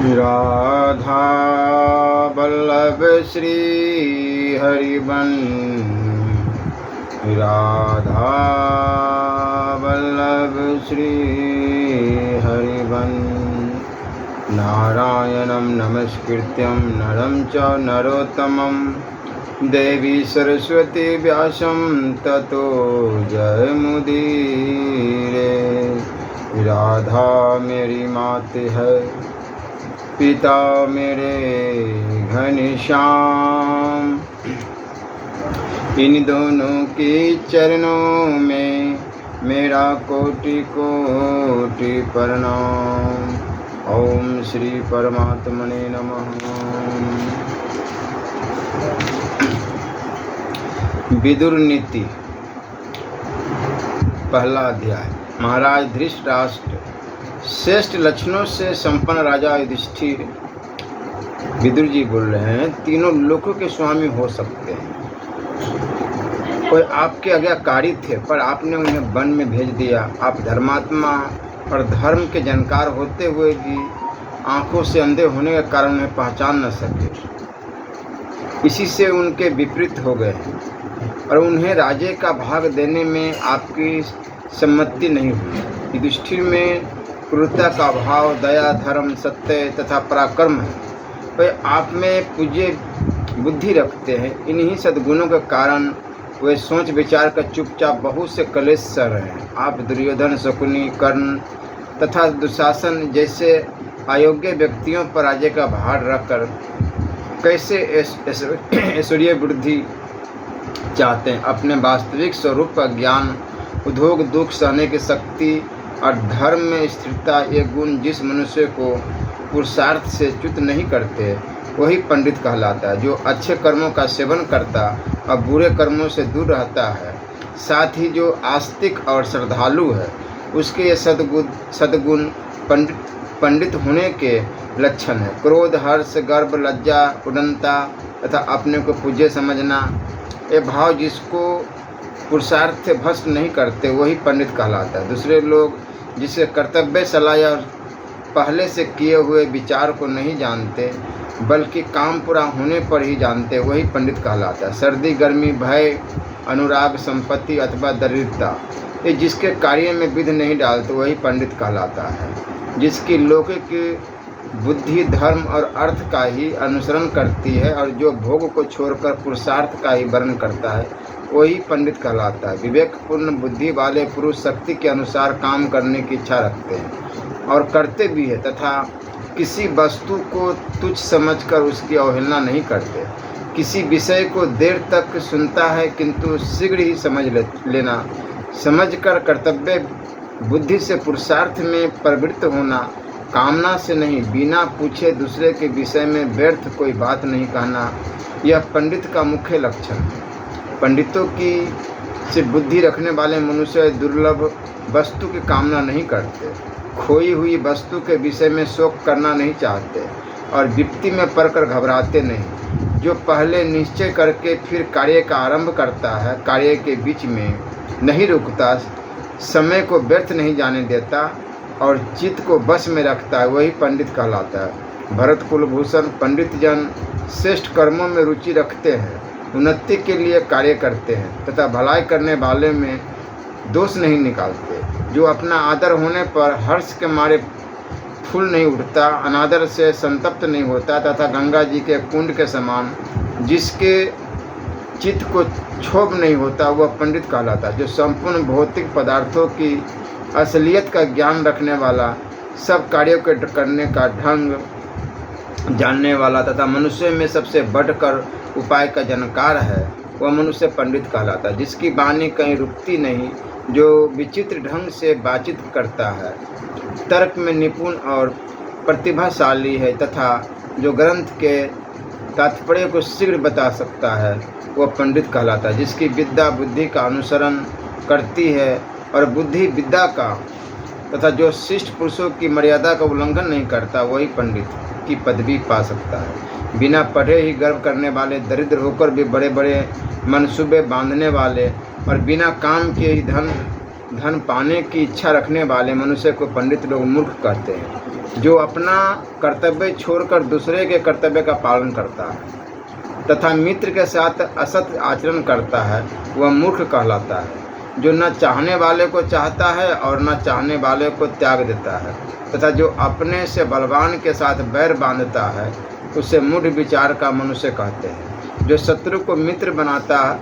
Radha Vallabh Shri everyone, Radha Vallabh Shri everyone. नारायणं नमस्कृत्यं नरं च नरोत्तमं देवी सरस्वती व्यासं ततो जयमुदीरे। राधा मेरी मात है, पिता मेरे घनश्याम, इन दोनों के चरणों में मेरा कोटि कोटि प्रणाम। ओम श्री परमात्मने नमः। विदुर नीति, पहला अध्याय। महाराज धृतराष्ट्र श्रेष्ठ लक्षणों से संपन्न राजा युधिष्ठिर, विदुर जी बोल रहे हैं, तीनों लोकों के स्वामी हो सकते हैं। कोई आपके आज्ञाकारी थे, पर आपने उन्हें वन में भेज दिया। आप धर्मात्मा और धर्म के जानकार होते हुए भी आंखों से अंधे होने के कारण उन्हें पहचान न सके। इसी से उनके विपरीत हो गए और उन्हें राज्य का भाग देने में आपकी सम्मति नहीं हुई। युधिष्ठिर में क्रूरता का भाव, दया, धर्म, सत्य तथा पराक्रम है। वे आप में पूज्य बुद्धि रखते हैं। इन्हीं सद्गुणों के कारण वे सोच विचार कर चुपचाप बहुत से कलेश सह रहे हैं। आप दुर्योधन, शकुनी, कर्ण तथा दुशासन जैसे अयोग्य व्यक्तियों पर राज्य का भार रखकर कैसे ऐश्वर्य वृद्धि चाहते हैं। अपने वास्तविक स्वरूप का ज्ञान, उद्योग, दुख सहने की शक्ति और धर्म में स्थिरता, ये गुण जिस मनुष्य को पुरुषार्थ से च्युत नहीं करते वही पंडित कहलाता है। जो अच्छे कर्मों का सेवन करता और बुरे कर्मों से दूर रहता है, साथ ही जो आस्तिक और श्रद्धालु है, उसके ये सद्गुण पंडित होने के लक्षण है। क्रोध, हर्ष, गर्व, लज्जा, उदंता तथा अपने को पूज्य समझना, ये भाव जिसको पुरुषार्थ से भ्रष्ट नहीं करते वही पंडित कहलाता है। दूसरे लोग जिसे कर्तव्य सलाह और पहले से किए हुए विचार को नहीं जानते, बल्कि काम पूरा होने पर ही जानते, वही पंडित कहलाता है। सर्दी, गर्मी, भय, अनुराग, संपत्ति अथवा दरिद्रता, ये जिसके कार्य में विघ्न नहीं डालते वही पंडित कहलाता है। जिसकी लौकिक बुद्धि धर्म और अर्थ का ही अनुसरण करती है और जो भोग को छोड़कर पुरुषार्थ का ही वर्ण करता है वही पंडित कहलाता है। विवेकपूर्ण बुद्धि वाले पुरुष शक्ति के अनुसार काम करने की इच्छा रखते हैं और करते भी है, तथा किसी वस्तु को तुच्छ समझकर उसकी अवहेलना नहीं करते। किसी विषय को देर तक सुनता है किंतु शीघ्र ही समझ लेना, समझकर कर्तव्य बुद्धि से पुरुषार्थ में प्रवृत्त होना, कामना से नहीं, बिना पूछे दूसरे के विषय में व्यर्थ कोई बात नहीं कहना, यह पंडित का मुख्य लक्षण है। पंडितों की से बुद्धि रखने वाले मनुष्य दुर्लभ वस्तु की कामना नहीं करते, खोई हुई वस्तु के विषय में शोक करना नहीं चाहते और विपत्ति में पड़कर घबराते नहीं। जो पहले निश्चय करके फिर कार्य का आरंभ करता है, कार्य के बीच में नहीं रुकता, समय को व्यर्थ नहीं जाने देता और चित्त को बस में रखता है, वही पंडित कहलाता है। भरत कुलभूषण पंडित जन श्रेष्ठ कर्मों में रुचि रखते हैं, उन्नति के लिए कार्य करते हैं तथा भलाई करने वाले में दोष नहीं निकालते। जो अपना आदर होने पर हर्ष के मारे फूल नहीं उठता, अनादर से संतप्त नहीं होता तथा गंगा जी के कुंड के समान जिसके चित्त को क्षोभ नहीं होता, वह पंडित कहलाता है। जो संपूर्ण भौतिक पदार्थों की असलियत का ज्ञान रखने वाला, सब कार्यों के करने का ढंग जानने वाला तथा मनुष्य में सबसे बढ़कर उपाय का जानकार है, वह मनुष्य पंडित कहलाता है। जिसकी वाणी कहीं रुकती नहीं, जो विचित्र ढंग से बातचीत करता है, तर्क में निपुण और प्रतिभाशाली है तथा जो ग्रंथ के तात्पर्य को शीघ्र बता सकता है, वह पंडित कहलाता है। जिसकी विद्या बुद्धि का अनुसरण करती है और बुद्धि विद्या का तथा जो शिष्ट पुरुषों की मर्यादा का उल्लंघन नहीं करता, वही पंडित की पदवी पा सकता है। बिना पढ़े ही गर्व करने वाले, दरिद्र होकर भी बड़े बड़े मनसूबे बांधने वाले और बिना काम के ही धन धन पाने की इच्छा रखने वाले मनुष्य को पंडित लोग मूर्ख कहते हैं। जो अपना कर्तव्य छोड़कर दूसरे के कर्तव्य का पालन करता है तथा मित्र के साथ असत आचरण करता है वह मूर्ख कहलाता है। जो न चाहने वाले को चाहता है और न चाहने वाले को त्याग देता है तथा जो अपने से बलवान के साथ बैर बांधता है उसे मूढ़ विचार का मनुष्य कहते हैं। जो शत्रु को मित्र बनाता है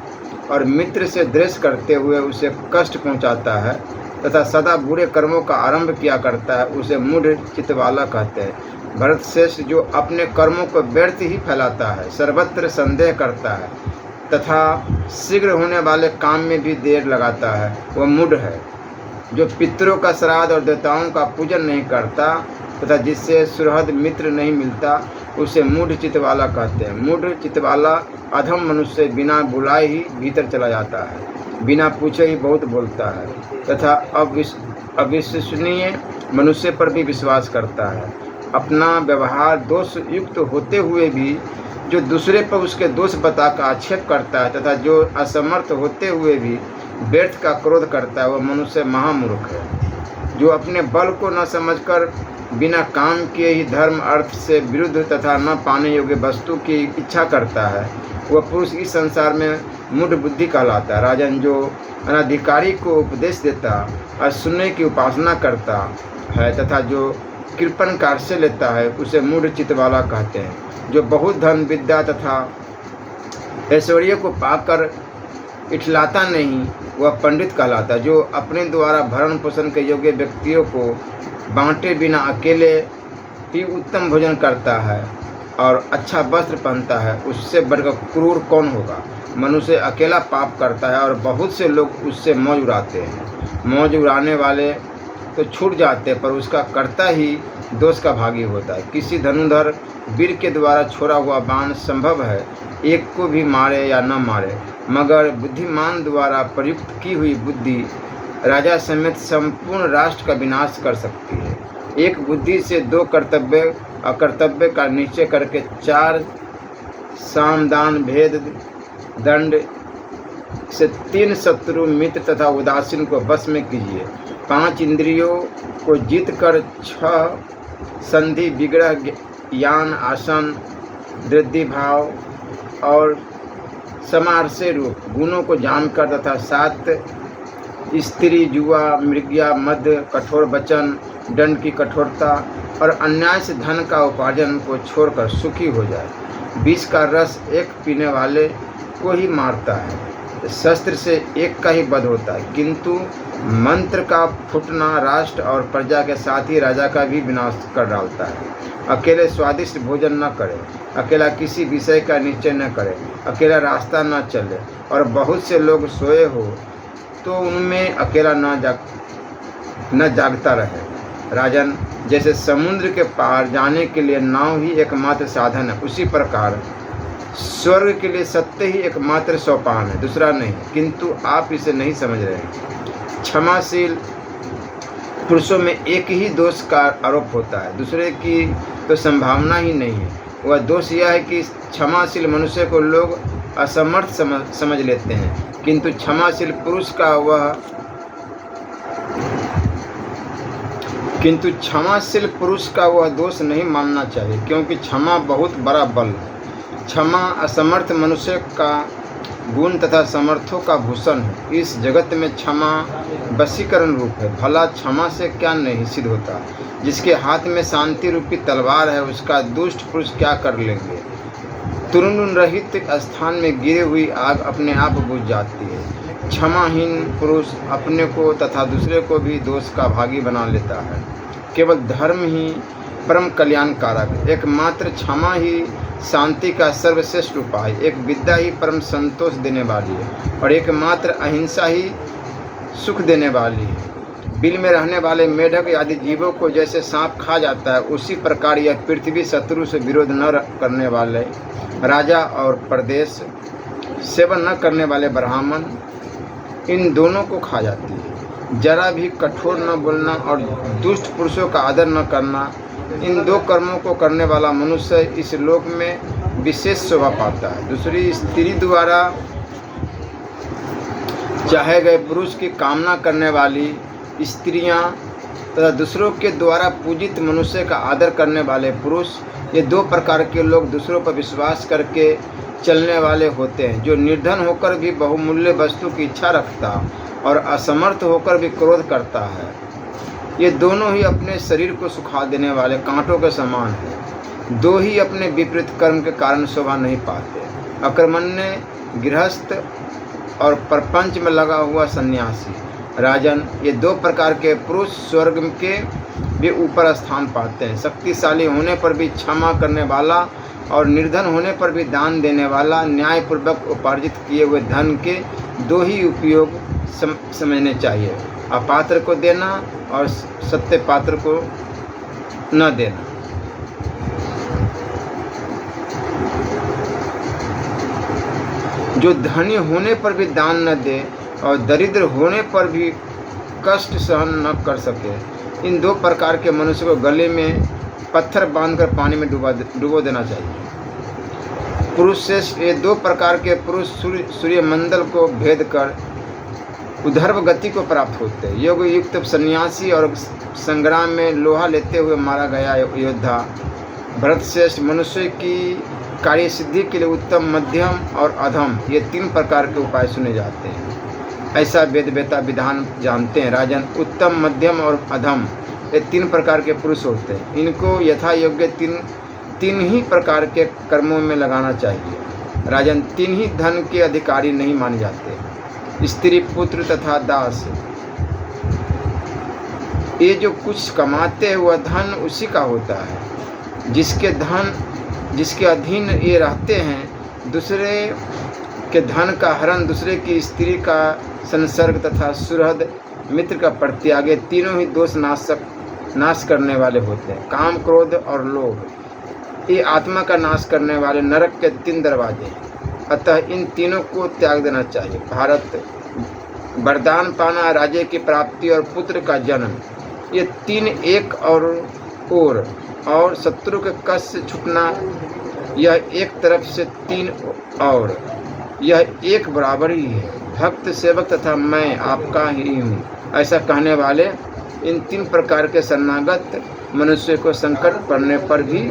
और मित्र से द्वेष करते हुए उसे कष्ट पहुंचाता है तथा सदा बुरे कर्मों का आरंभ किया करता है उसे मूढ़ चित्त वाला कहते हैं। भरत श्रेष्ठ जो अपने कर्मों को व्यर्थ ही फैलाता है, सर्वत्र संदेह करता है तथा शीघ्र होने वाले काम में भी देर लगाता है वह मूढ़ है। जो पितरों का श्राद्ध और देवताओं का पूजन नहीं करता तथा जिससे सुहृद मित्र नहीं मिलता उसे मूढ़ चित्त वाला कहते हैं। मूढ़ चित्त वाला अधम मनुष्य बिना बुलाए ही भीतर चला जाता है, बिना पूछे ही बहुत बोलता है तथा अविश्वसनीय मनुष्य पर भी विश्वास करता है। अपना व्यवहार दोष युक्त होते हुए भी जो दूसरे पर उसके दोष बताकर आक्षेप करता है तथा जो असमर्थ होते हुए भी व्यर्थ का क्रोध करता है वह मनुष्य महामूर्ख है। जो अपने बल को न समझकर बिना काम किए ही धर्म अर्थ से विरुद्ध तथा न पाने योग्य वस्तु की इच्छा करता है वह पुरुष इस संसार में मूढ़ बुद्धि कहलाता है। राजन जो अनाधिकारी को उपदेश देता और सुनने की उपासना करता है तथा जो कृपण कार्य लेता है उसे मूढ़ चित्त वाला कहते हैं। जो बहुत धन विद्या तथा ऐश्वर्य को पाकर इठलाता नहीं वह पंडित कहलाता है। जो अपने द्वारा भरण पोषण के योग्य व्यक्तियों को बांटे बिना अकेले ही उत्तम भोजन करता है और अच्छा वस्त्र पहनता है उससे बढ़कर क्रूर कौन होगा। मनुष्य अकेला पाप करता है और बहुत से लोग उससे मौज उड़ाते हैं। मौज उड़ाने वाले तो छूट जाते हैं पर उसका कर्ता ही दोष का भागी होता है। किसी धनुधर वीर के द्वारा छोड़ा हुआ बाण संभव है एक को भी मारे या न मारे, मगर बुद्धिमान द्वारा प्रयुक्त की हुई बुद्धि राजा समेत संपूर्ण राष्ट्र का विनाश कर सकती है। एक बुद्धि से दो कर्तव्य अकर्तव्य का निश्चय करके 4 साम दान भेद दंड से 3 शत्रु मित्र तथा उदासीन को वश में कीजिए। 5 इंद्रियों को जीत कर 6 संधि विग्रह ज्ञान आसन वृद्धि भाव और समारसे रूप गुणों को जानकर तथा 7 स्त्री जुआ मृग्या मध्य कठोर वचन दंड की कठोरता और अन्याय से धन का उपार्जन को छोड़कर सुखी हो जाए। विष का रस एक पीने वाले को ही मारता है, शस्त्र से एक का ही वध होता है, किंतु मंत्र का फूटना राष्ट्र और प्रजा के साथ ही राजा का भी विनाश कर डालता है। अकेले स्वादिष्ट भोजन न करे, अकेला किसी विषय का निश्चय न करे, अकेला रास्ता न चले और बहुत से लोग सोए हो तो उनमें अकेला न जागता रहे। राजन, जैसे समुद्र के पार जाने के लिए नाव ही एकमात्र साधन है, उसी प्रकार स्वर्ग के लिए सत्य ही एकमात्र सोपान है, दूसरा नहीं। किंतु आप इसे नहीं समझ रहे हैं। क्षमाशील पुरुषों में एक ही दोष का आरोप होता है, दूसरे की तो संभावना ही नहीं है। वह दोष यह है कि क्षमाशील मनुष्य को लोग असमर्थ समझ लेते हैं, किंतु क्षमाशील पुरुष का वह दोष नहीं मानना चाहिए, क्योंकि क्षमा बहुत बड़ा बल है। क्षमा असमर्थ मनुष्य का गुण तथा समर्थों का भूषण है। इस जगत में क्षमा वशीकरण रूप है। भला क्षमा से क्या नहीं सिद्ध होता। जिसके हाथ में शांति रूपी तलवार है उसका दुष्ट पुरुष क्या कर लेंगे। तुरुन रहित स्थान में गिरी हुई आग अपने आप बुझ जाती है। क्षमाहीन पुरुष अपने को तथा दूसरे को भी दोष का भागी बना लेता है। केवल धर्म ही परम कल्याणकारक है। एकमात्र क्षमा ही शांति का सर्वश्रेष्ठ उपाय, एक विद्या ही परम संतोष देने वाली है और एकमात्र अहिंसा ही सुख देने वाली है। बिल में रहने वाले मेढक आदि जीवों को जैसे सांप खा जाता है, उसी प्रकार यह पृथ्वी शत्रु से विरोध न करने वाले राजा और प्रदेश सेवन न करने वाले ब्राह्मण, इन दोनों को खा जाती है। जरा भी कठोर न बोलना और दुष्ट पुरुषों का आदर न करना, इन 2 कर्मों को करने वाला मनुष्य इस लोक में विशेष शोभा पाता है। दूसरी स्त्री द्वारा चाहे गए पुरुष की कामना करने वाली स्त्रियां तथा दूसरों के द्वारा पूजित मनुष्य का आदर करने वाले पुरुष, ये दो प्रकार के लोग दूसरों पर विश्वास करके चलने वाले होते हैं। जो निर्धन होकर भी बहुमूल्य वस्तु की इच्छा रखता और असमर्थ होकर भी क्रोध करता है, ये दोनों ही अपने शरीर को सुखा देने वाले कांटों के समान हैं। दो ही अपने विपरीत कर्म के कारण शोभा नहीं पाते, अकर्मण्य गृहस्थ और प्रपंच में लगा हुआ सन्यासी। राजन, ये दो प्रकार के पुरुष स्वर्ग के भी ऊपर स्थान पाते हैं। शक्तिशाली होने पर भी क्षमा करने वाला और निर्धन होने पर भी दान देने वाला। न्यायपूर्वक उपार्जित किए हुए धन के दो ही उपयोग समझने चाहिए, अपात्र को देना और सत्य पात्र को न देना। जो धनी होने पर भी दान न दे और दरिद्र होने पर भी कष्ट सहन न कर सके, इन दो प्रकार के मनुष्य को गले में पत्थर बांधकर पानी में डुबो देना चाहिए। पुरुष श्रेष्ठ, ये दो प्रकार के पुरुष सूर्यमंडल को भेद कर उधर्व गति को प्राप्त होते हैं। योग युक्त सन्यासी और संग्राम में लोहा लेते हुए मारा गया योद्धा। भरत श्रेष्ठ, मनुष्य की कार्य सिद्धि के लिए उत्तम, मध्यम और अधम, ये तीन प्रकार के उपाय सुने जाते हैं। ऐसा वेद वेता विधान जानते हैं। राजन, उत्तम, मध्यम और अधम, ये तीन प्रकार के पुरुष होते हैं। इनको यथा योग्य तीन ही प्रकार के कर्मों में लगाना चाहिए। राजन, तीन ही धन के अधिकारी नहीं माने जाते, स्त्री, पुत्र तथा दास। ये जो कुछ कमाते हैं वह धन उसी का होता है। जिसके अधीन ये रहते हैं, दूसरे के धन का हरण, दूसरे की स्त्री का संसर्ग तथा सुहृद मित्र का परित्याग, ये तीनों ही दोष नाश करने वाले होते हैं। काम, क्रोध और लोभ, ये आत्मा का नाश करने वाले नरक के तीन दरवाजे हैं। अतः इन तीनों को त्याग देना चाहिए। भारत, वरदान पाना, राज्य की प्राप्ति और पुत्र का जन्म, ये तीन एक और शत्रु के कष्ट से छूटना, यह एक तरफ से तीन और, यह एक बराबर ही है। भक्त, सेवक तथा मैं आपका ही हूँ, ऐसा कहने वाले इन तीन प्रकार के शरणागत मनुष्य को संकट पड़ने पर भी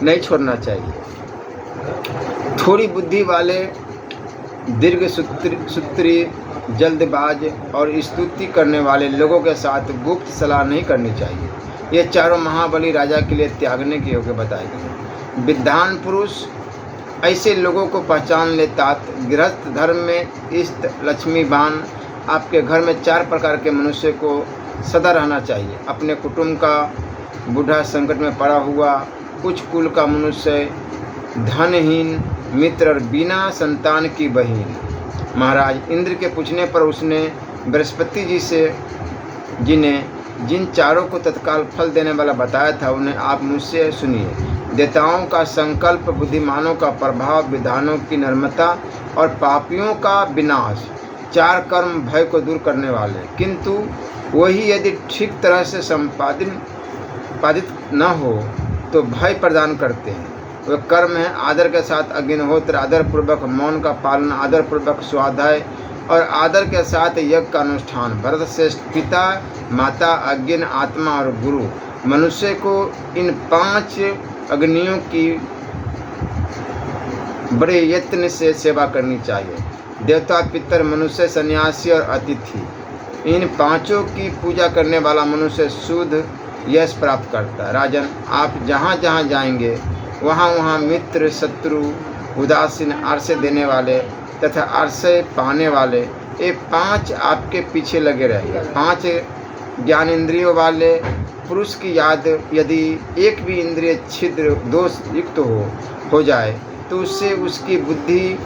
नहीं छोड़ना चाहिए। थोड़ी बुद्धि वाले, दीर्घ सूत्री, जल्दबाज और स्तुति करने वाले लोगों के साथ गुप्त सलाह नहीं करनी चाहिए। ये चारों महाबली राजा के लिए त्यागने के योग्य बताए गए हैं। विद्वान पुरुष ऐसे लोगों को पहचान ले। तात, गृहस्थ धर्म में इष्ट, लक्ष्मीवान। आपके घर में चार प्रकार के मनुष्य को सदा रहना चाहिए। अपने कुटुंब का बूढ़ा, संकट में पड़ा हुआ, उच्च कुल का मनुष्य, धनहीन मित्र और बिना संतान की बहन। महाराज, इंद्र के पूछने पर उसने बृहस्पति जी से जिन चारों को तत्काल फल देने वाला बताया था, उन्हें आप मुझसे सुनिए। देवताओं का संकल्प, बुद्धिमानों का प्रभाव, विधानों की नम्रता और पापियों का विनाश, चार कर्म भय को दूर करने वाले, किंतु वही यदि ठीक तरह से संपादित न हो तो भय प्रदान करते हैं। वे कर्म हैं आदर के साथ अग्निहोत्र, आदर पूर्वक मौन का पालन, आदर पूर्वक स्वाध्याय और आदर के साथ यज्ञ का अनुष्ठान। भरत श्रेष्ठ, पिता, माता, अज्ञ, आत्मा और गुरु, मनुष्य को इन पांच अग्नियों की बड़े यत्न से सेवा करनी चाहिए। देवता, पितर, मनुष्य, सन्यासी और अतिथि, इन पांचों की पूजा करने वाला मनुष्य शुद्ध यश प्राप्त करता है। राजन, आप जहाँ जहाँ जाएंगे वहाँ वहाँ मित्र, शत्रु, उदासीन, आश्रय देने वाले तथा आश्रय पाने वाले, ये पांच आपके पीछे लगे रहेंगे। पांच ज्ञान इंद्रियों वाले पुरुष की याद यदि एक भी इंद्रिय छिद्र दोष युक्त हो जाए तो उससे उसकी बुद्धि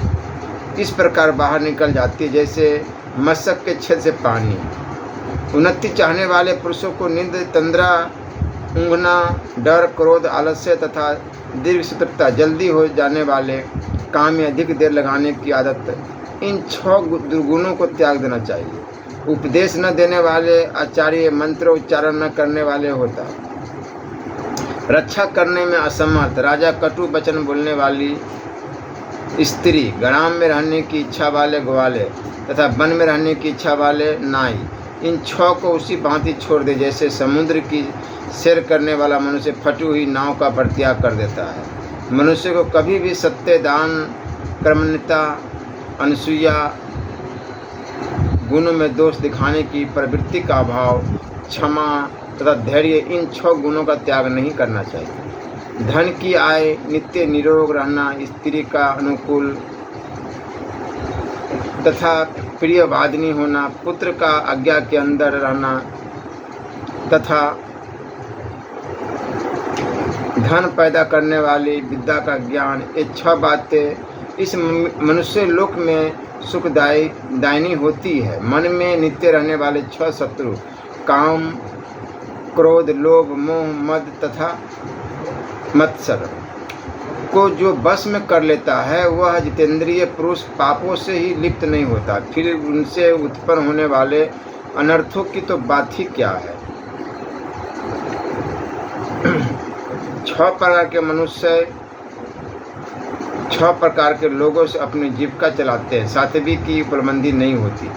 इस प्रकार बाहर निकल जाती है जैसे मशक के छेद से पानी। उन्नति चाहने वाले पुरुषों को नींद, तंद्रा, ऊँघना, डर, क्रोध, आलस्य तथा दीर्घ सूत्रता, जल्दी हो जाने वाले, काम में अधिक देर लगाने की आदत, इन 6 दुर्गुणों को त्याग देना चाहिए। उपदेश न देने वाले, आचार्य, मंत्र उच्चारण न करने वाले होता, रक्षा करने में असमर्थ, राजा, कटु वचन बोलने वाली, स्त्री, ग्राम में रहने की इच्छा वाले ग्वाले तथा वन में रहने की इच्छा वाले नाई, इन 6 को उसी भांति छोड़ दे जैसे समुद्र की सैर करने वाला मनुष्य फटी हुई नाव का परित्याग कर देता है। मनुष्य को कभी भी सत्य, दान, कर्मण्यता, अनसूया, गुणों में दोष दिखाने की प्रवृत्ति का अभाव, क्षमा तथा धैर्य, इन 6 गुणों का त्याग नहीं करना चाहिए। धन की आय, नित्य निरोग रहना, स्त्री का अनुकूल तथा प्रिय वादिनी होना, पुत्र का आज्ञा के अंदर रहना तथा धन पैदा करने वाली विद्या का ज्ञान, ये 6 बातें इस मनुष्य लोक में सुखदायिनी होती है। मन में नित्य रहने वाले 6 शत्रु, काम, क्रोध, लोभ, मोह, मद तथा मत्सर को जो बस में कर लेता है, वह जितेंद्रिय पुरुष पापों से ही लिप्त नहीं होता। फिर उनसे उत्पन्न होने वाले अनर्थों की तो बात ही क्या है। 6 प्रकार के मनुष्य 6 प्रकार के लोगों से अपनी जीविका चलाते हैं। सात्विक की उपलब्धि नहीं होती।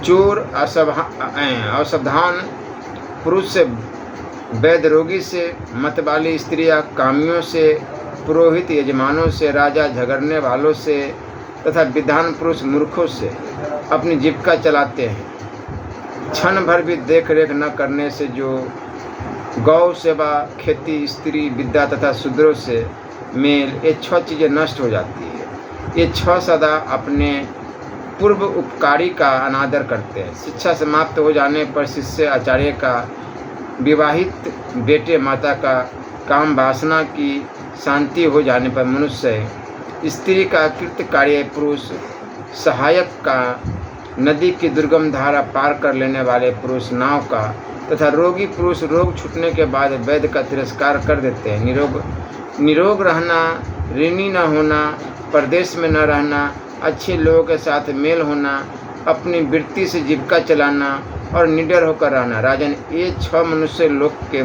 चोर, असावधान पुरुष से, वैद्य रोगी से, मतवाली स्त्रियां कामियों से, पुरोहित यजमानों से, राजा झगड़ने वालों से तथा विद्वान पुरुष मूर्खों से अपनी जीविका चलाते हैं। क्षण भर भी देख रेख न करने से जो गौ सेवा, खेती, स्त्री, विद्या तथा शूद्रों से मेल, ये 6 चीज़ें नष्ट हो जाती है। ये 6 सदा अपने पूर्व उपकारी का अनादर करते हैं। शिक्षा समाप्त हो जाने पर शिष्य, आचार्य का, विवाहित बेटे माता का, काम वासना की शांति हो जाने पर मनुष्य, स्त्री का कृत्य कार्य पुरुष, सहायक का, नदी की दुर्गम धारा पार कर लेने वाले पुरुष नाव का तथा रोगी पुरुष रोग छूटने के बाद वैद्य का तिरस्कार कर देते हैं। निरोग रहना, ऋणी न होना, परदेश में न रहना, अच्छे लोगों के साथ मेल होना, अपनी वृत्ति से जीविका चलाना और निडर होकर रहना। राजन, ये 6 मनुष्य लोक के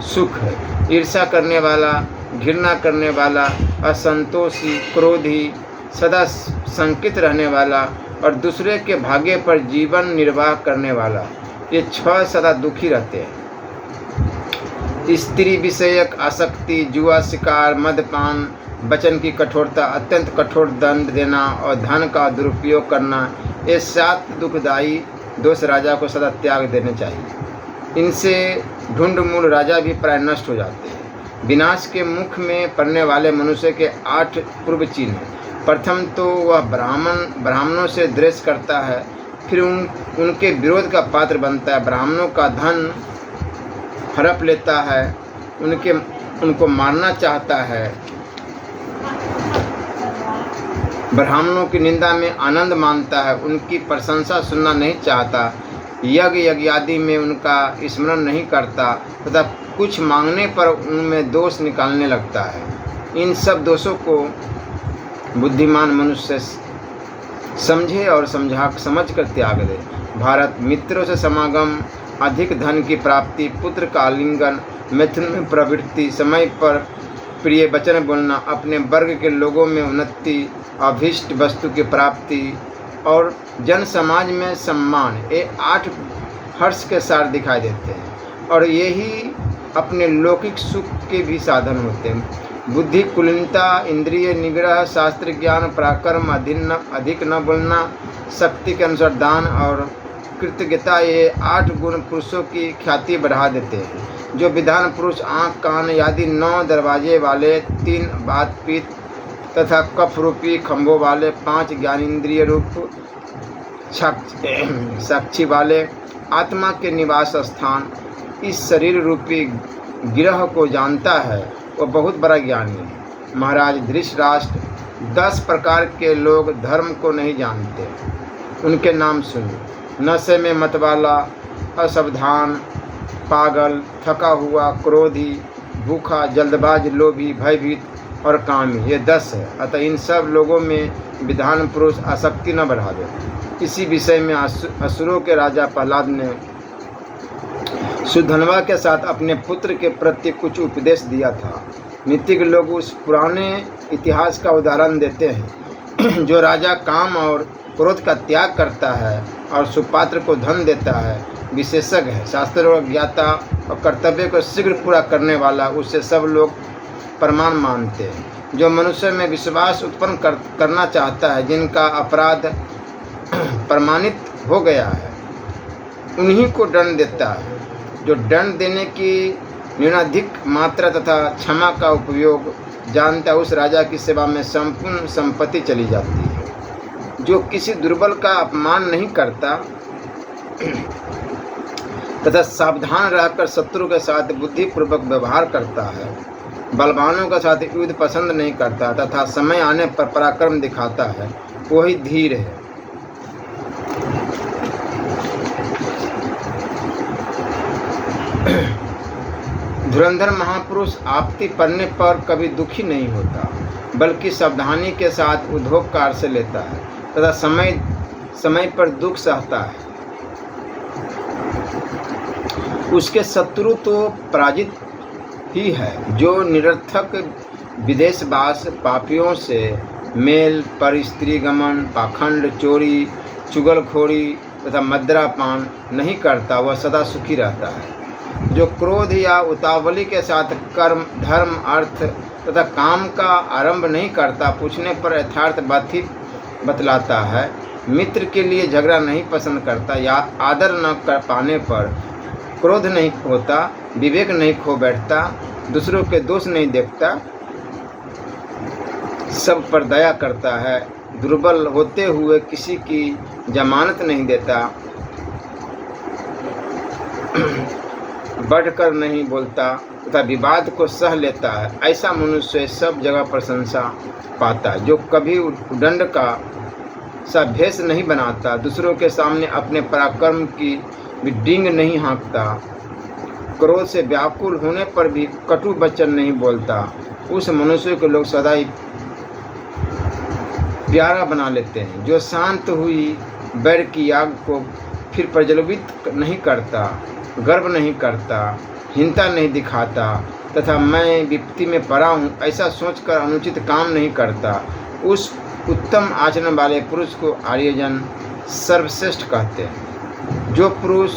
सुख है। ईर्ष्या करने वाला, घृणा करने वाला, असंतोषी, क्रोधी, सदा शंकित रहने वाला और दूसरे के भाग्य पर जीवन निर्वाह करने वाला, ये 6 सदा दुखी रहते हैं। स्त्री विषयक आसक्ति, जुआ, शिकार, मदपान, वचन की कठोरता, अत्यंत कठोर दंड देना और धन का दुरुपयोग करना, ये 7 दुखदायी दोष राजा को सदा त्याग देने चाहिए। इनसे ढूंढ मूल राजा भी प्राय नष्ट हो जाते हैं। विनाश के मुख में पड़ने वाले मनुष्य के 8 पूर्व चिन्ह। प्रथम तो वह ब्राह्मणों से द्वेष करता है, फिर उनके विरोध का पात्र बनता है, ब्राह्मणों का धन हड़प लेता है, उनको मारना चाहता है, ब्राह्मणों की निंदा में आनंद मानता है, उनकी प्रशंसा सुनना नहीं चाहता, यज्ञ आदि में उनका स्मरण नहीं करता तथा कुछ मांगने पर उनमें दोष निकालने लगता है। इन सब दोषों को बुद्धिमान मनुष्य समझे और समझ कर त्याग दे। भारत, मित्रों से समागम, अधिक धन की प्राप्ति, पुत्र का आलिंगन, मैथुन में प्रवृत्ति, समय पर प्रिय वचन बोलना, अपने वर्ग के लोगों में उन्नति, अभीष्ट वस्तु की प्राप्ति और जन समाज में सम्मान, ये 8 हर्ष के सार दिखाई देते हैं और यही अपने लौकिक सुख के भी साधन होते हैं। बुद्धि कुलीनता, इंद्रिय निग्रह, शास्त्र ज्ञान, पराक्रम, अधिक न बोलना, शक्ति के अनुसार दान और कृतज्ञता, ये 8 गुण पुरुषों की ख्याति बढ़ा देते हैं। जो विधान पुरुष आँख, कान आदि 9 दरवाजे वाले, 3 बात पीत तथा कफ रूपी खंभों वाले, 5 ज्ञानेंद्रिय रूप साक्षी वाले, आत्मा के निवास स्थान, इस शरीर रूपी गिरह को जानता है, वह बहुत बड़ा ज्ञानी है। महाराज धृतराष्ट्र, 10 प्रकार के लोग धर्म को नहीं जानते, उनके नाम सुनिए। नशे में मतवाला, असावधान, पागल, थका हुआ, क्रोधी, भूखा, जल्दबाज, लोभी, भयभीत और कामी, ये 10 है। अतः इन सब लोगों में विधान पुरुष आसक्ति न बढ़ा दे। इसी विषय में असुरों के राजा प्रहलाद ने सुधन्वा के साथ अपने पुत्र के प्रति कुछ उपदेश दिया था। नीतिज्ञ लोग उस पुराने इतिहास का उदाहरण देते हैं जो राजा काम और क्रोध का त्याग करता है और सुपात्र को धन देता है, विशेषज्ञ है, शास्त्रों ज्ञाता और कर्तव्य को शीघ्र पूरा करने वाला, उससे सब लोग प्रमाण मानते हैं। जो मनुष्य में विश्वास उत्पन्न करना चाहता है, जिनका अपराध प्रमाणित हो गया है, उन्हीं को दंड देता है। जो दंड देने की न्यूनाधिक मात्रा तथा क्षमा का उपयोग जानता है, उस राजा की सेवा में संपूर्ण संपत्ति चली जाती है। जो किसी दुर्बल का अपमान नहीं करता तथा सावधान रहकर शत्रु के साथ बुद्धिपूर्वक व्यवहार करता है, बलवानों के साथ युद्ध पसंद नहीं करता तथा समय आने पर पराक्रम दिखाता है, वही धीर है। धुरंधर महापुरुष आपत्ति पड़ने पर कभी दुखी नहीं होता, बल्कि सावधानी के साथ उद्योग कार्य से लेता है तथा समय समय पर दुख सहता है। उसके शत्रु तो पराजित ही है, जो निरर्थक विदेशवास, पापियों से मेल, पर स्त्री गमन, पाखंड, चोरी, चुगलखोरी तथा मदिरापान नहीं करता, वह सदा सुखी रहता है। जो क्रोध या उतावली के साथ कर्म, धर्म, अर्थ तथा काम का आरंभ नहीं करता, पूछने पर यथार्थ बात ही बतलाता है, मित्र के लिए झगड़ा नहीं पसंद करता या आदर न कर पाने पर क्रोध नहीं होता, विवेक नहीं खो बैठता, दूसरों के दोष नहीं देखता, सब पर दया करता है, दुर्बल होते हुए किसी की जमानत नहीं देता, बढ़कर नहीं बोलता तथा विवाद को सह लेता है। ऐसा मनुष्य सब जगह प्रशंसा पाता है। जो कभी उद्दंड का सा भेष नहीं बनाता, दूसरों के सामने अपने पराक्रम की भी डींग नहीं हाँकता, क्रोध से व्याकुल होने पर भी कटु वचन नहीं बोलता, उस मनुष्य को लोग सदा ही प्यारा बना लेते हैं। जो शांत हुई बैर की आग को फिर प्रज्वलित नहीं करता, गर्व नहीं करता, हिंसा नहीं दिखाता तथा मैं विपत्ति में पड़ा हूँ ऐसा सोचकर अनुचित काम नहीं करता, उस उत्तम आचरण वाले पुरुष को आर्यजन सर्वश्रेष्ठ कहते हैं। जो पुरुष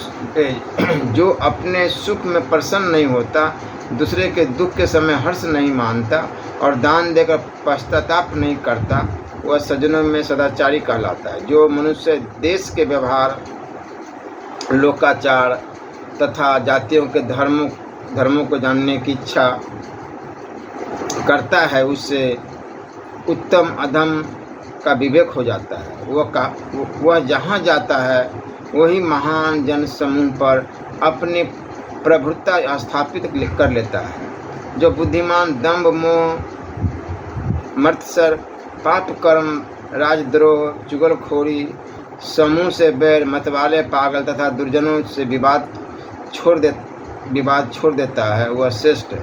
जो अपने सुख में प्रसन्न नहीं होता, दूसरे के दुख के समय हर्ष नहीं मानता और दान देकर पश्चाताप नहीं करता, वह सज्जनों में सदाचारी कहलाता है। जो मनुष्य देश के व्यवहार, लोकाचार तथा जातियों के धर्मों को जानने की इच्छा करता है, उससे उत्तम अधम का विवेक हो जाता है। वह जहाँ जाता है वही महान जन समूह पर अपनी प्रभुत्ता स्थापित कर लेता है। जो बुद्धिमान दंभ, मोह, मत्सर, पाप कर्म, राजद्रोह, चुगलखोरी, समूह से बैर, मतवाले, पागल तथा दुर्जनों से विवाद छोड़ देता है, वह श्रेष्ठ है।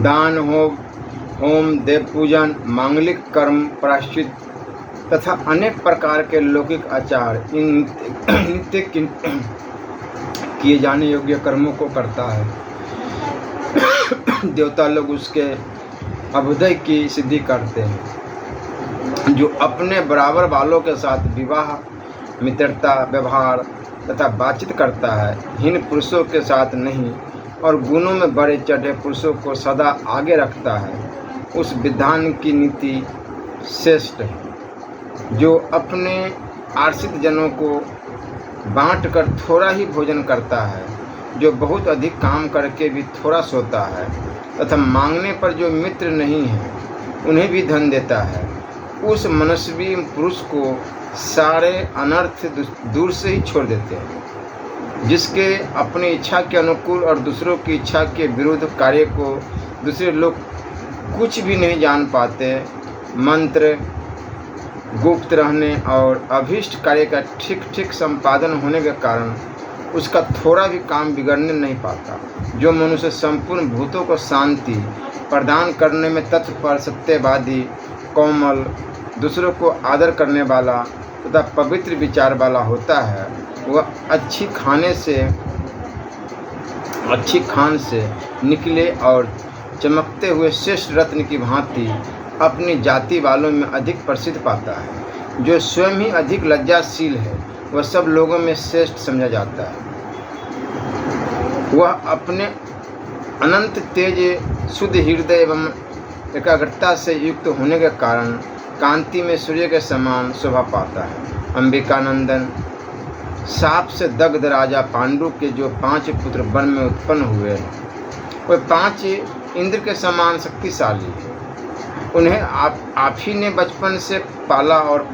दान, होम, देव पूजन, मांगलिक कर्म, प्रायश्चित तथा अनेक प्रकार के लौकिक आचार, इन नित्य किए जाने योग्य कर्मों को करता है। देवता लोग उसके अभ्युदय की सिद्धि करते हैं। जो अपने बराबर वालों के साथ विवाह, मित्रता, व्यवहार तथा बातचीत करता है, हीन पुरुषों के साथ नहीं और गुणों में बड़े चढ़े पुरुषों को सदा आगे रखता है, उस विधान की नीति श्रेष्ठ है। जो अपने आश्रित जनों को बांटकर थोड़ा ही भोजन करता है, जो बहुत अधिक काम करके भी थोड़ा सोता है तथा मांगने पर जो मित्र नहीं है उन्हें भी धन देता है, उस मनस्वी पुरुष को सारे अनर्थ दूर से ही छोड़ देते हैं। जिसके अपनी इच्छा के अनुकूल और दूसरों की इच्छा के विरुद्ध कार्य को दूसरे लोग कुछ भी नहीं जान पाते, मंत्र गुप्त रहने और अभीष्ट कार्य का ठीक संपादन होने के कारण उसका थोड़ा भी काम बिगड़ने नहीं पाता। जो मनुष्य संपूर्ण भूतों को शांति प्रदान करने में तत्पर, सत्यवादी, कोमल, दूसरों को आदर करने वाला तथा पवित्र विचार वाला होता है, वह अच्छी खाने से अच्छी खान से निकले और चमकते हुए श्रेष्ठ रत्न की भांति अपनी जाति वालों में अधिक प्रसिद्ध पाता है। जो स्वयं ही अधिक लज्जाशील है वह सब लोगों में श्रेष्ठ समझा जाता है। वह अपने अनंत तेज, शुद्ध हृदय एवं एकाग्रता से युक्त होने के कारण कांति में सूर्य के समान शोभा पाता है। अंबिकानंदन साप से दग्ध राजा पांडु के जो 5 पुत्र वन में उत्पन्न हुए वे 5 इंद्र के समान शक्तिशाली हैं। उन्हें आप ही ने बचपन से पाला और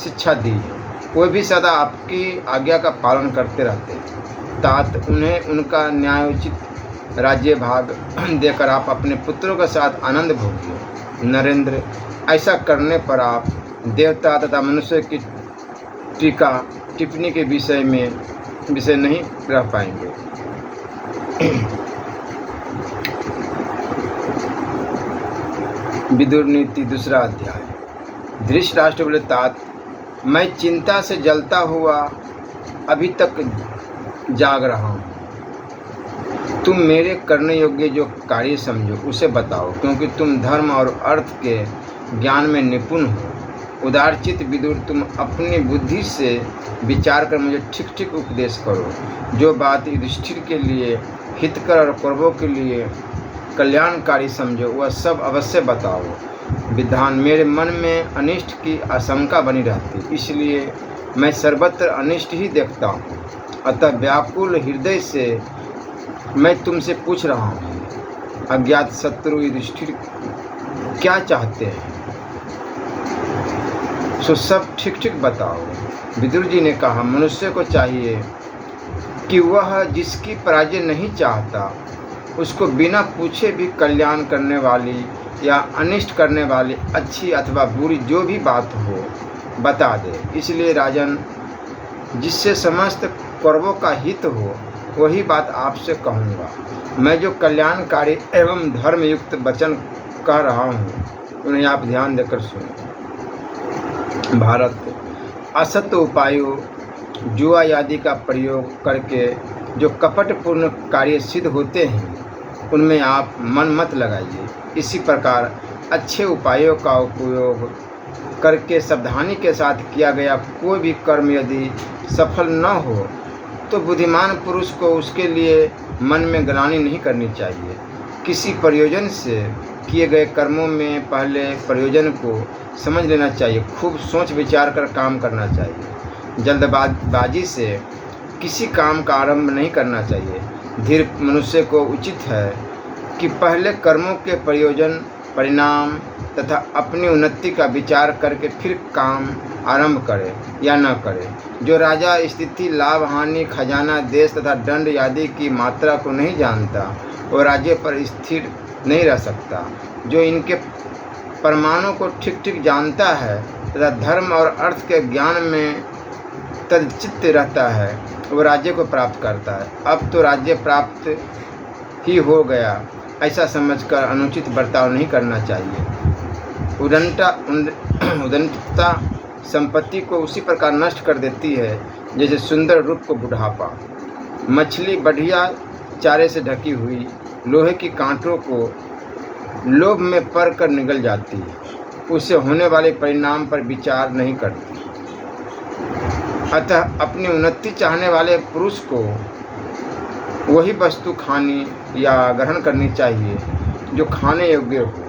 शिक्षा दी। वे भी सदा आपकी आज्ञा का पालन करते रहते हैं। तात उन्हें उनका न्यायोचित राज्य भाग देकर आप अपने पुत्रों के साथ आनंद भोगिए। नरेंद्र, ऐसा करने पर आप देवता तथा मनुष्य की टिप्पणी के विषय नहीं रह पाएंगे। विदुर नीति, दूसरा अध्याय। धृतराष्ट्र बोले, तात, मैं चिंता से जलता हुआ अभी तक जाग रहा हूँ। तुम मेरे करने योग्य जो कार्य समझो उसे बताओ, क्योंकि तुम धर्म और अर्थ के ज्ञान में निपुण हो। उदारचित विदुर, तुम अपनी बुद्धि से विचार कर मुझे ठीक ठीक उपदेश करो। जो बात युधिष्ठिर के लिए हितकर और कौरवों के लिए कल्याणकारी समझो वह सब अवश्य बताओ। विधान, मेरे मन में अनिष्ट की आशंका बनी रहती, इसलिए मैं सर्वत्र अनिष्ट ही देखता हूँ। अतः व्याकुल हृदय से मैं तुमसे पूछ रहा हूँ, अज्ञात शत्रु युधिष्ठिर क्या चाहते हैं, सो सब ठीक ठीक बताओ। विदुर जी ने कहा, मनुष्य को चाहिए कि वह जिसकी पराजय नहीं चाहता उसको बिना पूछे भी कल्याण करने वाली या अनिष्ट करने वाली अच्छी अथवा बुरी जो भी बात हो बता दे। इसलिए राजन, जिससे समस्त कौरवों का हित हो वही बात आपसे कहूँगा। मैं जो कल्याणकारी एवं धर्मयुक्त वचन कह रहा हूँ उन्हें आप ध्यान देकर सुनो। भारत, असत्य उपायों, जुआ आदि का प्रयोग करके जो कपटपूर्ण कार्य सिद्ध होते हैं उनमें आप मन मत लगाइए। इसी प्रकार अच्छे उपायों का उपयोग करके सावधानी के साथ किया गया कोई भी कर्म यदि सफल न हो तो बुद्धिमान पुरुष को उसके लिए मन में ग्लानि नहीं करनी चाहिए। किसी प्रयोजन से किए गए कर्मों में पहले प्रयोजन को समझ लेना चाहिए। खूब सोच विचार कर काम करना चाहिए। जल्दबाजी से किसी काम का आरंभ नहीं करना चाहिए। धीर मनुष्य को उचित है कि पहले कर्मों के प्रयोजन, परिणाम तथा अपनी उन्नति का विचार करके फिर काम आरंभ करे या न करे। जो राजा स्थिति, लाभ, हानि, खजाना, देश तथा दंड आदि की मात्रा को नहीं जानता वो राज्य पर स्थिर नहीं रह सकता। जो इनके परमाणु को ठीक ठीक जानता है तथा धर्म और अर्थ के ज्ञान में तदचित्त रहता है वो राज्य को प्राप्त करता है। अब तो राज्य प्राप्त ही हो गया ऐसा समझकर अनुचित बर्ताव नहीं करना चाहिए। उदंडता संपत्ति को उसी प्रकार नष्ट कर देती है जैसे सुंदर रूप को बुढ़ापा। मछली बढ़िया चारे से ढकी हुई लोहे की कांटों को लोभ में पर कर निगल जाती है, उससे होने वाले परिणाम पर विचार नहीं करती। अतः अपनी उन्नति चाहने वाले पुरुष को वही वस्तु खानी या ग्रहण करनी चाहिए जो खाने योग्य हो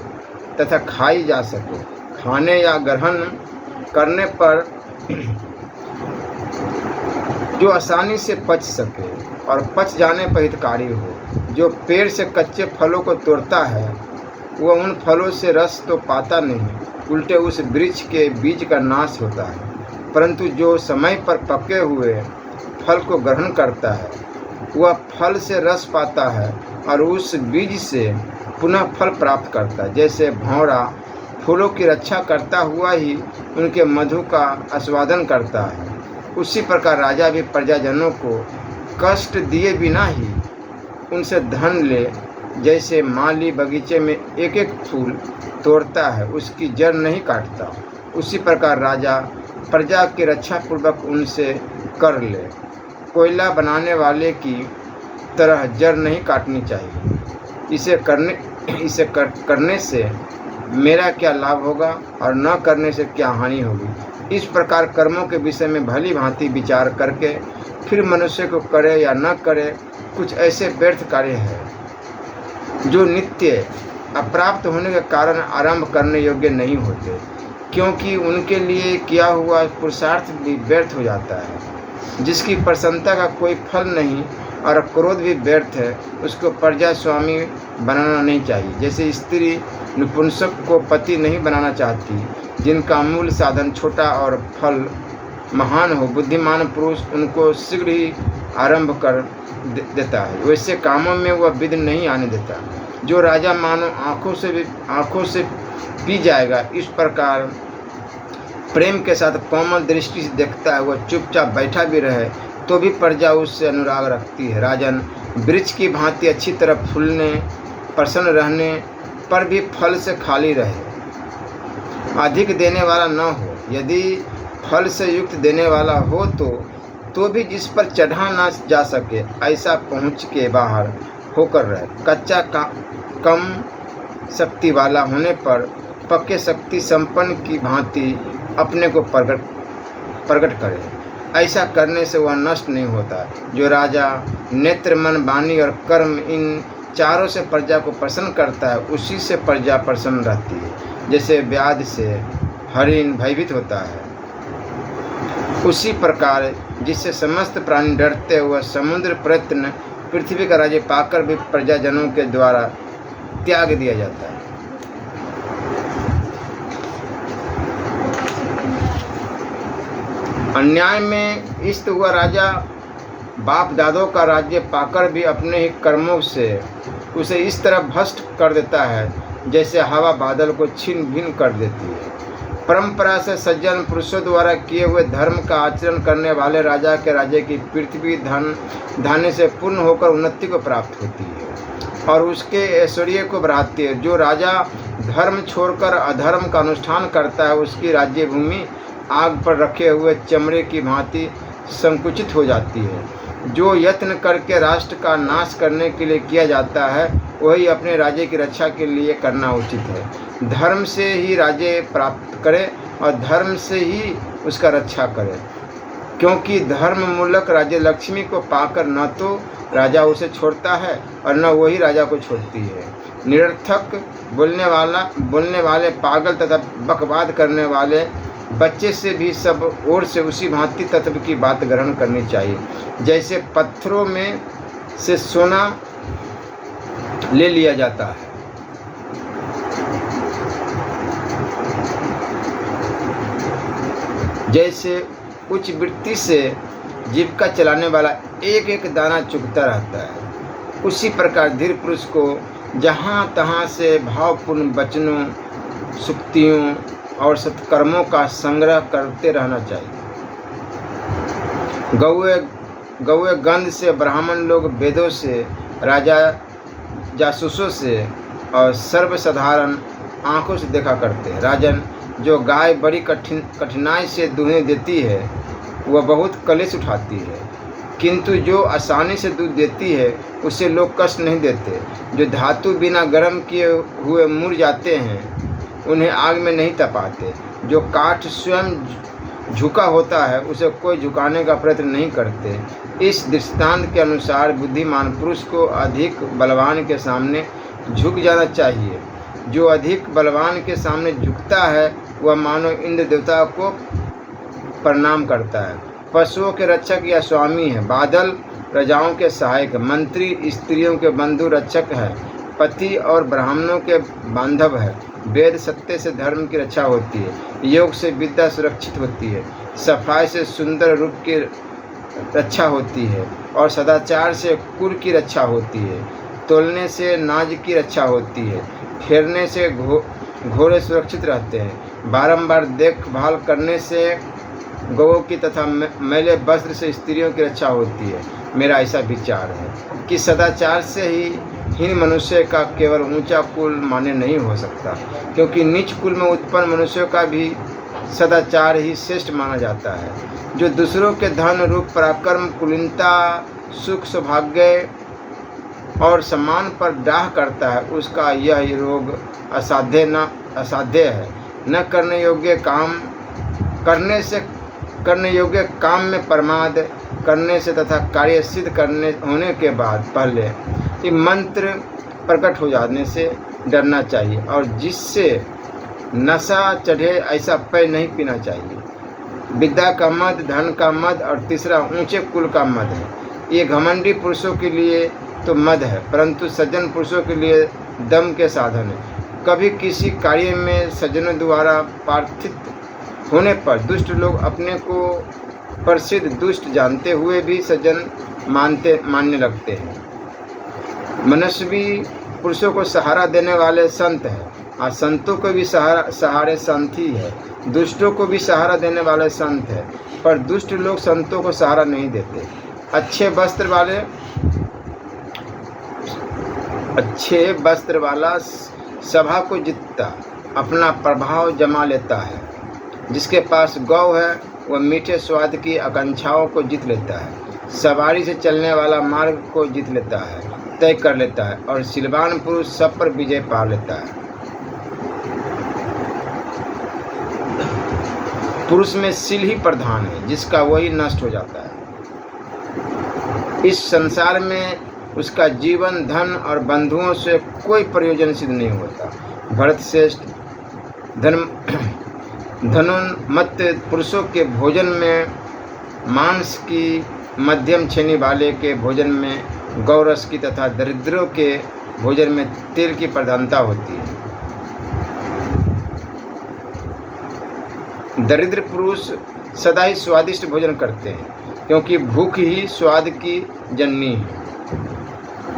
तथा खाई जा सके। खाने या ग्रहण करने पर जो आसानी से पच सके और पच जाने पर हितकारी हो। जो पेड़ से कच्चे फलों को तोड़ता है वह उन फलों से रस तो पाता नहीं, उल्टे उस वृक्ष के बीज का नाश होता है। परंतु जो समय पर पके हुए फल को ग्रहण करता है वह फल से रस पाता है और उस बीज से पुनः फल प्राप्त करता है। जैसे भौरा फूलों की रक्षा करता हुआ ही उनके मधु का आस्वादन करता है, उसी प्रकार राजा भी प्रजाजनों को कष्ट दिए बिना ही उनसे धन ले। जैसे माली बगीचे में एक एक फूल तोड़ता है, उसकी जड़ नहीं काटता, उसी प्रकार राजा प्रजा की रक्षा पूर्वक उनसे कर ले। कोयला बनाने वाले की तरह जड़ नहीं काटनी चाहिए। इसे करने से मेरा क्या लाभ होगा और न करने से क्या हानि होगी। इस प्रकार कर्मों के विषय में भली भांति विचार करके फिर मनुष्य को करे या न करे, कुछ ऐसे व्यर्थ कार्य हैं जो नित्य अप्राप्त होने के कारण आरंभ करने योग्य नहीं होते, क्योंकि उनके लिए किया हुआ पुरुषार्थ भी व्यर्थ हो जाता है। जिसकी प्रसन्नता का कोई फल नहीं और क्रोध भी व्यर्थ है, उसको प्रजा स्वामी बनाना नहीं चाहिए। जैसे स्त्री नपुंसक को पति नहीं बनाना चाहती, जिनका मूल साधन छोटा और फल महान हो, बुद्धिमान पुरुष उनको शीघ्र ही आरंभ कर देता है। वैसे कामों में वह विघ्न नहीं आने देता। जो राजा मानो आँखों से पी जाएगा, इस प्रकार प्रेम के साथ कोमल दृष्टि से देखता है, वह चुपचाप बैठा भी रहे तो भी प्रजा उससे अनुराग रखती है। राजन, वृक्ष की भांति अच्छी तरह फूलने प्रसन्न रहने पर भी फल से खाली रहे, अधिक देने वाला न हो। यदि फल से युक्त देने वाला हो तो भी जिस पर चढ़ा ना जा सके, ऐसा पहुँच के बाहर होकर रहे। कच्चा कम शक्ति वाला होने पर पक्के शक्ति संपन्न की भांति अपने को प्रकट करे। ऐसा करने से वह नष्ट नहीं होता। जो राजा नेत्र, मन, वाणी और कर्म इन चारों से प्रजा को प्रसन्न करता है, उसी से प्रजा प्रसन्न रहती है। जैसे व्याध से हरिण भयभीत होता है, उसी प्रकार जिससे समस्त प्राणी डरते हुए समुद्र प्रयत्न पृथ्वी का राज्य पाकर भी प्रजाजनों के द्वारा त्याग दिया जाता है। अन्याय में इष्ट हुआ राजा बाप दादों का राज्य पाकर भी अपने ही कर्मों से उसे इस तरह भ्रष्ट कर देता है जैसे हवा बादल को छीन भिन्न कर देती है। परंपरा से सज्जन पुरुषों द्वारा किए हुए धर्म का आचरण करने वाले राजा के राज्य की पृथ्वी धान्य से पूर्ण होकर उन्नति को प्राप्त होती है और उसके ऐश्वर्य को बढ़ाती है। जो राजा धर्म छोड़कर अधर्म का अनुष्ठान करता है, उसकी राज्य भूमि आग पर रखे हुए चमड़े की भांति संकुचित हो जाती है। जो यत्न करके राष्ट्र का नाश करने के लिए किया जाता है, वही अपने राज्य की रक्षा के लिए करना उचित है। धर्म से ही राज्य प्राप्त करे और धर्म से ही उसका रक्षा करे, क्योंकि धर्म मूलक राज्य लक्ष्मी को पाकर न तो राजा उसे छोड़ता है और न वही राजा को छोड़ती है। निरर्थक बोलने वाले पागल तथा बकवाद करने वाले बच्चे से भी सब ओर से उसी भांति तत्व की बात ग्रहण करनी चाहिए। जैसे पत्थरों में से सोना ले लिया जाता है, जैसे उच्च वृत्ति से जीविका चलाने वाला एक एक दाना चुगता रहता है, उसी प्रकार धीर पुरुष को जहाँ तहाँ से भावपूर्ण वचनों, सुक्तियों और सत्कर्मों का संग्रह करते रहना चाहिए। गौए गंध से ब्राह्मण लोग वेदों से, राजा जासूसों से और सर्वसाधारण आँखों से देखा करते हैं। राजन, जो गाय बड़ी कठिनाई से दूध देती है, वह बहुत कलेश उठाती है, किंतु जो आसानी से दूध देती है उसे लोग कष्ट नहीं देते। जो धातु बिना गर्म किए हुए मुड़ जाते हैं, उन्हें आग में नहीं तपाते। जो काठ स्वयं झुका होता है, उसे कोई झुकाने का प्रयत्न नहीं करते। इस दृष्टांत के अनुसार बुद्धिमान पुरुष को अधिक बलवान के सामने झुक जाना चाहिए। जो अधिक बलवान के सामने झुकता है, वह मानो इंद्र देवता को प्रणाम करता है। पशुओं के रक्षक या स्वामी है, बादल प्रजाओं के सहायक, मंत्री स्त्रियों के बंधु रक्षक है, पति और ब्राह्मणों के बांधव है। वेद सत्य से धर्म की रक्षा होती है, योग से विद्या सुरक्षित होती है, सफाई से सुंदर रूप की रक्षा होती है और सदाचार से कुल की रक्षा होती है। तोलने से नाज की रक्षा होती है, फेरने से घोड़े सुरक्षित रहते हैं। बारंबार देखभाल करने से गौओं की तथा मैले वस्त्र से स्त्रियों की रक्षा होती है। मेरा ऐसा विचार है कि सदाचार से ही हीन मनुष्य का केवल ऊंचा कुल मान्य नहीं हो सकता, क्योंकि नीच कुल में उत्पन्न मनुष्यों का भी सदाचार ही श्रेष्ठ माना जाता है। जो दूसरों के धन रूप पराक्रम, कुलीनता, सुख, सौभाग्य और सम्मान पर डाह करता है, उसका यह रोग असाध्य है। न करने योग्य काम में प्रमाद करने से तथा कार्य सिद्ध होने के बाद पहले ये मंत्र प्रकट हो जाने से डरना चाहिए, और जिससे नशा चढ़े ऐसा पेय नहीं पीना चाहिए। विद्या का मद, धन का मद और तीसरा ऊंचे कुल का मद है। ये घमंडी पुरुषों के लिए तो मद है, परंतु सज्जन पुरुषों के लिए दम के साधन है। कभी किसी कार्य में सज्जनों द्वारा प्रार्थित होने पर दुष्ट लोग अपने को प्रसिद्ध दुष्ट जानते हुए भी सज्जन मानने लगते हैं। मनस्वी पुरुषों को सहारा देने वाले संत हैं, और संतों को भी सहारे संत ही है। दुष्टों को भी सहारा देने वाले संत है, पर दुष्ट लोग संतों को सहारा नहीं देते। अच्छे वस्त्र वाला सभा को जीतता अपना प्रभाव जमा लेता है। जिसके पास गौ है वह मीठे स्वाद की आकांक्षाओं को जीत लेता है। सवारी से चलने वाला मार्ग को जीत लेता है, तय कर लेता है, और शीलवान पुरुष सब पर विजय पा लेता है। पुरुष में शील ही प्रधान है, जिसका वही नष्ट हो जाता है। इस संसार में उसका जीवन, धन और बंधुओं से कोई प्रयोजन सिद्ध नहीं होता। भरत श्रेष्ठ, धनोन्मत्त पुरुषों के भोजन में मांस की, मध्यम श्रेणी वाले के भोजन में गौरस की तथा दरिद्रों के भोजन में तेल की प्रधानता होती है। दरिद्र पुरुष सदा ही स्वादिष्ट भोजन करते हैं, क्योंकि भूख ही स्वाद की जननी है,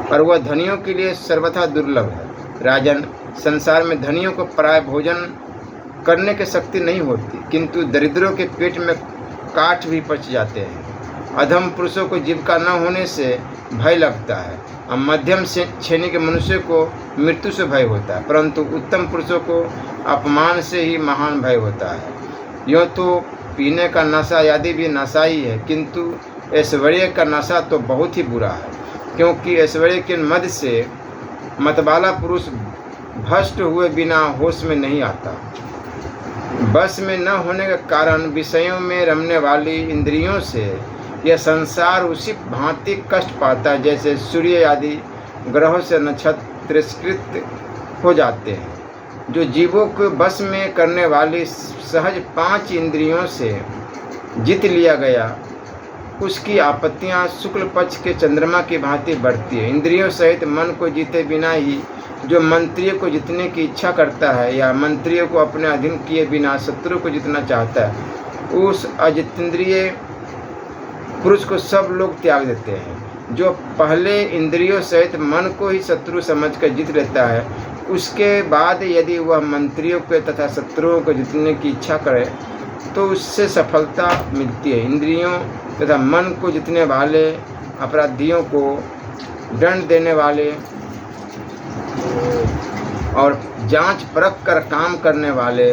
और वह धनियों के लिए सर्वथा दुर्लभ है। राजन, संसार में धनियों को पराय भोजन करने की शक्ति नहीं होती, किंतु दरिद्रों के पेट में काठ भी पच जाते हैं। अधम पुरुषों को जीविका न होने से भय लगता है, और मध्यम श्रेणी के मनुष्य को मृत्यु से भय होता है, परंतु उत्तम पुरुषों को अपमान से ही महान भय होता है। यूँ तो पीने का नशा आदि भी नशा ही है, किंतु ऐश्वर्य का नशा तो बहुत ही बुरा है, क्योंकि ऐश्वर्य के मद से मतवाला पुरुष भ्रष्ट हुए बिना होश में नहीं आता। बस में न होने के कारण विषयों में रमने वाली इंद्रियों से यह संसार उसी भांति कष्ट पाता है, जैसे सूर्य आदि ग्रहों से नक्षत्र तिरस्कृत हो जाते हैं। जो जीवों को बस में करने वाली सहज 5 इंद्रियों से जीत लिया गया, उसकी आपत्तियां शुक्ल पक्ष के चंद्रमा की भांति बढ़ती है। इंद्रियों सहित मन को जीते बिना ही जो मंत्रियों को जीतने की इच्छा करता है, या मंत्रियों को अपने अधीन किए बिना शत्रु को जीतना चाहता है, उस अजितेंद्रिय पुरुष को सब लोग त्याग देते हैं। जो पहले इंद्रियों सहित मन को ही शत्रु समझकर जीत लेता है, उसके बाद यदि वह मंत्रियों को तथा शत्रुओं को जीतने की इच्छा करे तो उससे सफलता मिलती है। इंद्रियों तथा मन को जीतने वाले, अपराधियों को दंड देने वाले और जांच परख कर काम करने वाले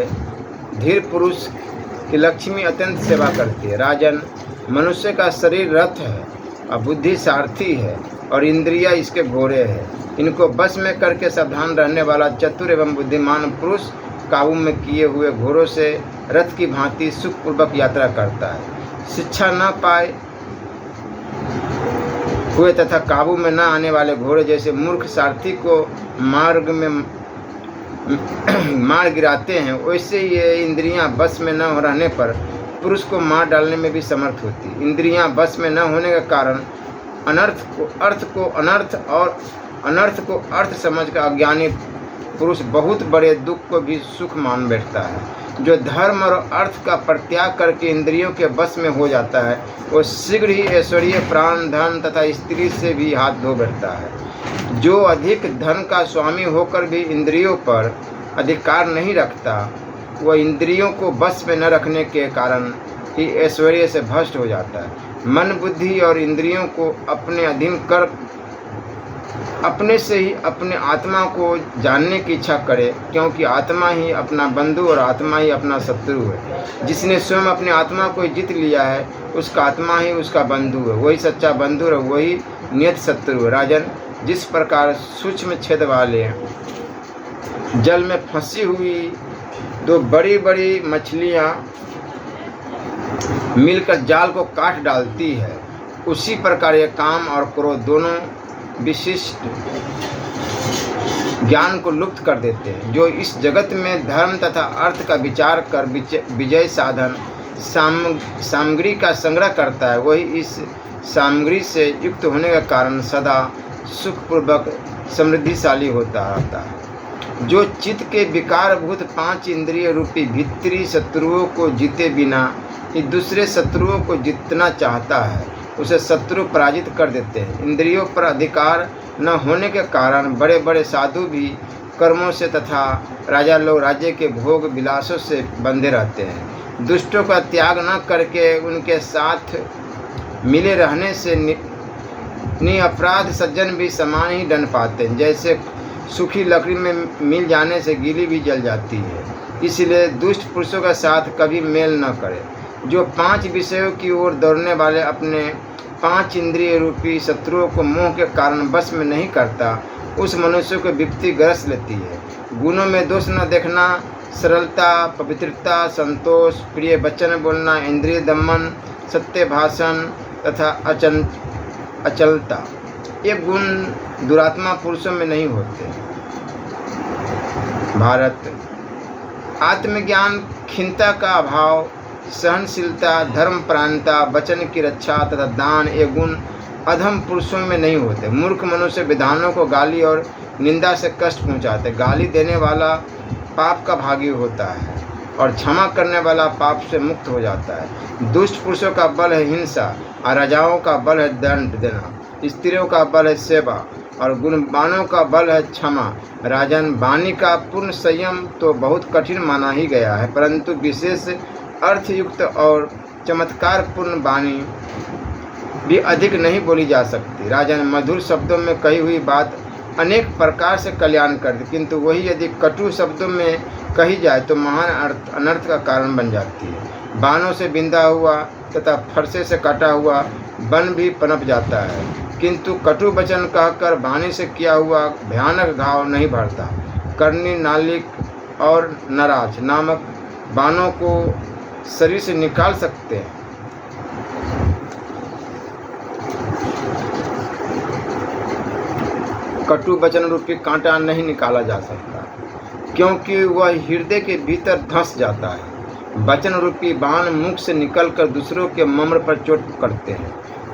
धीर पुरुष की लक्ष्मी अत्यंत सेवा करती है। राजन, मनुष्य का शरीर रथ है और बुद्धि सारथी है, और इंद्रियां इसके घोड़े हैं। इनको बस में करके सावधान रहने वाला चतुर एवं बुद्धिमान पुरुष काबू में किए हुए घोड़ों से रथ की भांति सुखपूर्वक यात्रा करता है। शिक्षा न पाए हुए तथा काबू में न आने वाले घोड़े जैसे मूर्ख सारथी को मार्ग में मार गिराते हैं, वैसे ये इंद्रियां बस में न रहने पर पुरुष को मार डालने में भी समर्थ होती। इंद्रियां बस में न होने के कारण अनर्थ को अर्थ समझकर अज्ञानी पुरुष बहुत बड़े दुख को भी सुख मान बैठता है। जो धर्म और अर्थ का परित्याग करके इंद्रियों के बस में हो जाता है, वो शीघ्र ही ऐश्वर्य, प्राण, धन तथा स्त्री से भी हाथ धो बैठता है। जो अधिक धन का स्वामी होकर भी इंद्रियों पर अधिकार नहीं रखता, वह इंद्रियों को बस में न रखने के कारण ही ऐश्वर्य से भ्रष्ट हो जाता है। मन, बुद्धि और इंद्रियों को अपने अधीन कर अपने से ही अपने आत्मा को जानने की इच्छा करे, क्योंकि आत्मा ही अपना बंधु और आत्मा ही अपना शत्रु है। जिसने स्वयं अपने आत्मा को जीत लिया है, उसका आत्मा ही उसका बंधु है। वही सच्चा बंधु है, वही नियत शत्रु है। राजन, जिस प्रकार सूक्ष्म छेद वाले जल में फंसी हुई दो बड़ी बड़ी मछलियां मिलकर जाल को काट डालती है, उसी प्रकार ये काम और क्रोध दोनों विशिष्ट ज्ञान को लुप्त कर देते हैं। जो इस जगत में धर्म तथा अर्थ का विचार कर विजय साधन सामग्री का संग्रह करता है, वही इस सामग्री से युक्त होने के कारण सदा सुखपूर्वक समृद्धिशाली होता रहता है। जो चित्त के विकारभूत 5 इंद्रिय रूपी भीतरी शत्रुओं को जीते बिना ही दूसरे शत्रुओं को जीतना चाहता है, उसे शत्रु पराजित कर देते हैं। इंद्रियों पर अधिकार न होने के कारण बड़े बड़े साधु भी कर्मों से तथा राजा लोग राज्य के भोग विलासों से बंधे रहते हैं। दुष्टों का त्याग न करके उनके साथ मिले रहने से निअपराध सज्जन भी समान ही दंड पाते हैं। जैसे सूखी लकड़ी में मिल जाने से गीली भी जल जाती है, इसलिए दुष्ट पुरुषों का साथ कभी मेल न करें। जो 5 विषयों की ओर दौड़ने वाले अपने 5 इंद्रिय रूपी शत्रुओं को मोह के कारण वश में नहीं करता, उस मनुष्य को विपत्ति ग्रस लेती है। गुणों में दोष न देखना, सरलता, पवित्रता, संतोष, प्रिय वचन बोलना, इंद्रिय दमन, सत्य भाषण तथा अचलता, ये गुण दुरात्मा पुरुषों में नहीं होते। भारत आत्मज्ञान, खिन्नता का अभाव, सहनशीलता, धर्मपरायणता, वचन की रक्षा तथा दान, ये गुण अधम पुरुषों में नहीं होते। मूर्ख मनुष्य विधानों को गाली और निंदा से कष्ट पहुंचाते। गाली देने वाला पाप का भागी होता है और क्षमा करने वाला पाप से मुक्त हो जाता है। दुष्ट पुरुषों का बल है हिंसा और राजाओं का बल है दंड देना। स्त्रियों का बल है सेवा और गुणवानों का बल है क्षमा। राजन, वाणी का पूर्ण संयम तो बहुत कठिन माना ही गया है, परंतु विशेष अर्थयुक्त और चमत्कारपूर्ण वाणी भी अधिक नहीं बोली जा सकती। राजन, मधुर शब्दों में कही हुई बात अनेक प्रकार से कल्याण करती, किंतु वही यदि कटु शब्दों में कही जाए तो महान अनर्थ का कारण बन जाती है। बाणों से बिंधा हुआ तथा फरसे से कटा हुआ वन भी पनप जाता है, किंतु कटु वचन कहकर वाणी से किया हुआ भयानक घाव नहीं भरता। करनी, नालिक और नराज नामक बाणों को शरीर से निकाल सकते हैं, कटु वचन रूपी कांटा नहीं निकाला जा सकता, क्योंकि वह हृदय के भीतर धंस जाता है। वचन रूपी बाण मुख से निकलकर दूसरों के मम्र पर चोट करते हैं,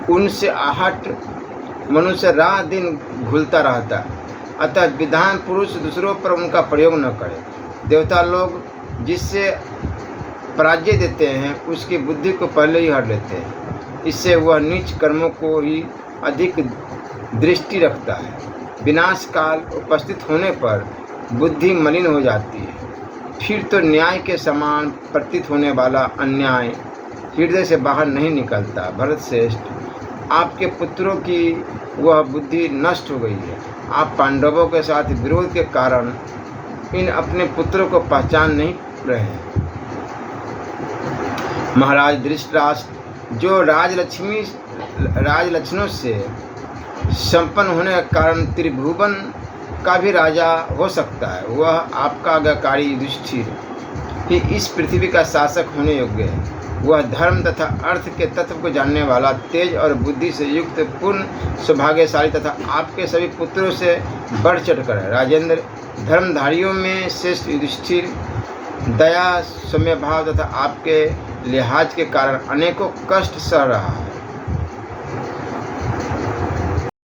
उनसे आहट मनुष्य रात दिन घुलता रहता है। अतः विधान पुरुष दूसरों पर उनका प्रयोग न करे। देवता लोग जिससे पराजय देते हैं उसकी बुद्धि को पहले ही हर लेते हैं, इससे वह नीच कर्मों को ही अधिक दृष्टि रखता है। विनाश काल उपस्थित होने पर बुद्धि मलिन हो जाती है, फिर तो न्याय के समान प्रतीत होने वाला अन्याय हृदय से बाहर नहीं निकलता। भरत श्रेष्ठ, आपके पुत्रों की वह बुद्धि नष्ट हो गई है। आप पांडवों के साथ विरोध के कारण इन अपने पुत्रों को पहचान नहीं रहे हैं। महाराज धृतराष्ट्र, जो राजलक्षणों से संपन्न होने के कारण त्रिभुवन का भी राजा हो सकता है, वह आपका आज्ञाकारी युधिष्ठिर ही इस पृथ्वी का शासक होने योग्य है। वह धर्म तथा अर्थ के तत्व को जानने वाला, तेज और बुद्धि से युक्त, पूर्ण सौभाग्यशाली तथा आपके सभी पुत्रों से बढ़ चढ़कर है। राजेंद्र, धर्मधारियों में श्रेष्ठ युधिष्ठिर दया, सौम्य भाव तथा आपके लिहाज के कारण अनेकों कष्ट सह रहा है।